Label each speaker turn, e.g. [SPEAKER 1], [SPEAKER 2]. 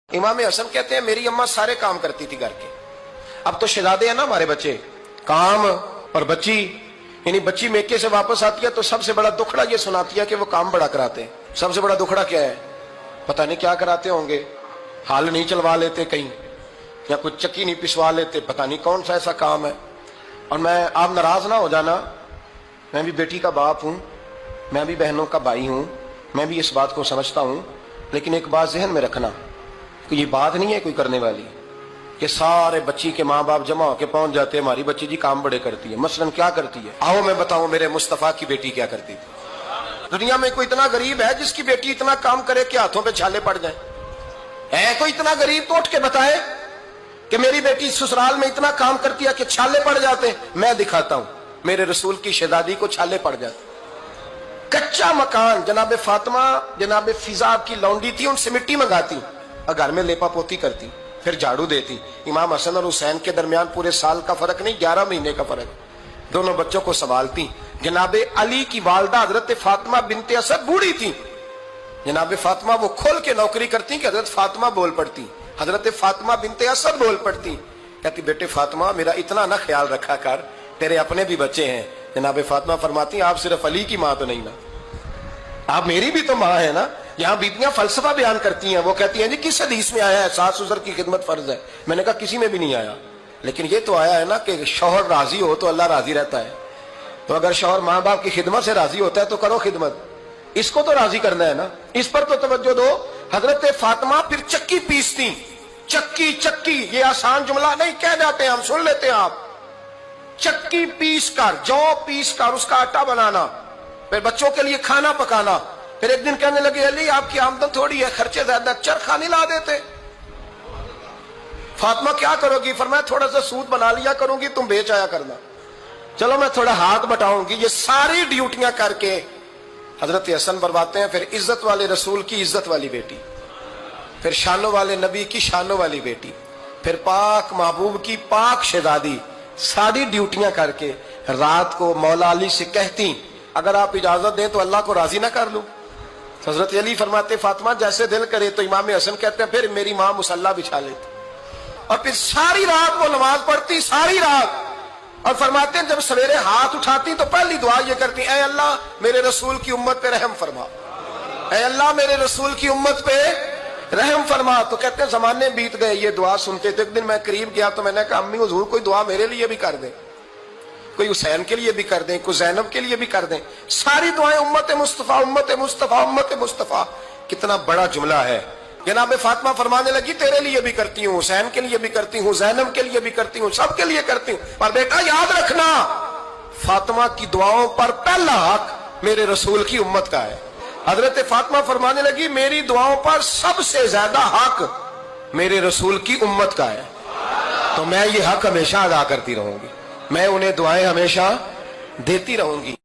[SPEAKER 1] इमाम हसन कहते हैं मेरी अम्मा सारे काम करती थी घर के। अब तो शहजादे हैं ना हमारे बच्चे, काम और बच्ची, यानी बच्ची मेके से वापस आती है तो सबसे बड़ा दुखड़ा ये सुनाती है कि वो काम बड़ा कराते हैं। सबसे बड़ा दुखड़ा क्या है? पता नहीं क्या कराते होंगे, हाल नहीं चलवा लेते कहीं, या कुछ चक्की नहीं पिसवा लेते, पता नहीं कौन सा ऐसा काम है। और मैं, आप नाराज ना हो जाना, मैं भी बेटी का बाप हूं, मैं भी बहनों का भाई हूं, मैं भी इस बात को समझता हूं, लेकिन एक बात जहन में रखना कि ये बात नहीं है कोई करने वाली कि सारे बच्ची के माँ बाप जमा होकर पहुंच जाते हैं हमारी बच्ची जी काम बड़े करती है। मसलन क्या करती है? आओ मैं बताऊं मेरे मुस्तफा की बेटी क्या करती थी। दुनिया में कोई इतना गरीब है जिसकी बेटी इतना काम करे कि हाथों पे छाले पड़ जाए? है कोई इतना गरीब तो उठ के बताए कि मेरी बेटी ससुराल में इतना काम करती है कि छाले पड़ जाते? मैं दिखाता हूं, मेरे रसूल की शहजादी को छाले पड़ जाते। कच्चा मकान, जनाबे फातिमा जनाबे फिजा की लौंडी थी, उनसे मिट्टी मंगाती और घर में लेपा पोती करती, फिर झाड़ू देती। इमाम हसन और हुसैन के दरमियान पूरे साल का फर्क नहीं, 11 महीने का फर्क। दोनों बच्चों को संभालती। जनाबे अली की वालदा हजरत फातिमा बिनते असद बूढ़ी थी, जनाबे फातिमा वो खोल के नौकरी करती कि हजरत फातिमा बोल पड़ती, हजरत फातिमा बिनते असद बोल पड़ती। कहती बेटे फातिमा मेरा इतना ना ख्याल रखा कर, तेरे अपने भी बच्चे हैं। जनाबे फातिमा फरमाती आप सिर्फ अली की माँ तो नहीं ना, आप मेरी भी तो माँ है ना। यहाँ बीबियां फलसफा बयान करती हैं, वो कहती हैं जी किस हदीस में आया है सास ससुर की खिदमत फर्ज है? मैंने कहा किसी में भी नहीं आया, लेकिन ये तो आया है ना कि शौहर राजी हो तो अल्लाह राजी रहता है। तो अगर शौहर माँ बाप की खिदमत से राजी होता है तो करो खिदमत, इसको तो राजी करना है ना, इस पर तो तवज्जो दो। हजरत फातिमा फिर चक्की पीसती। चक्की चक्की ये आसान जुमला नहीं कह जाते हैं हम, सुन लेते हैं आप। चक्की पीस कर, जौ पीस कर उसका आटा बनाना, फिर बच्चों के लिए खाना पकाना। फिर एक दिन कहने लगे अली आपकी आमदन थोड़ी है, खर्चे ज्यादा, चरखा नहीं ला देते? फातिमा क्या करोगी? फरमाया थोड़ा सा सूद बना लिया करूंगी, तुम बेच आया करना। चलो मैं थोड़ा हाथ बटाऊंगी। ये सारी ड्यूटियां करके हजरत हसन बरवाते हैं। फिर इज्जत वाले रसूल की इज्जत वाली बेटी, फिर शानों वाले नबी की शानों वाली बेटी, फिर पाक महबूब की पाक शहजादी, सारी ड्यूटियां करके रात को मौला अली से कहती अगर आप इजाजत दें तो अल्लाह को राजी ना कर लूं? हजरत अली फरमाते फातिमा जैसे दिल करे। तो इमाम हसन कहते हैं फिर मेरी माँ मुसल्ला बिछा लेती और फिर सारी रात वो नमाज पढ़ती, सारी रात। और फरमाते हैं जब सवेरे हाथ उठाती तो पहली दुआ ये करती ऐ अल्लाह मेरे रसूल की उम्मत पे रहम फरमा, ऐ अल्लाह मेरे रसूल की उम्मत पे रहम फरमा। तो कहते हैं जमाने बीत गए ये दुआ सुनते। तो एक दिन मैं करीब गया तो मैंने कहा अम्मी हुजूर कोई दुआ मेरे लिए भी कर दे, कोई हुसैन के लिए भी कर दें, कोई ज़ैनब के लिए भी कर दें। सारी दुआएं उम्मत मुस्तफा उम्मत मुस्तफा उम्मत मुस्तफा। कितना बड़ा जुमला है। जनाब फातिमा फरमाने लगी तेरे लिए भी करती हूँ, हुसैन के लिए भी करती हूँ, ज़ैनब के लिए भी करती हूँ, सबके लिए करती हूँ। पर बेटा याद रखना फातिमा की दुआओं पर पहला हक मेरे रसूल की उम्मत का है। हजरत फातिमा फरमाने लगी मेरी दुआओं पर सबसे ज्यादा हक मेरे रसूल की उम्मत का है, तो मैं ये हक हमेशा अदा करती रहूंगी, मैं उन्हें दुआएं हमेशा देती रहूंगी।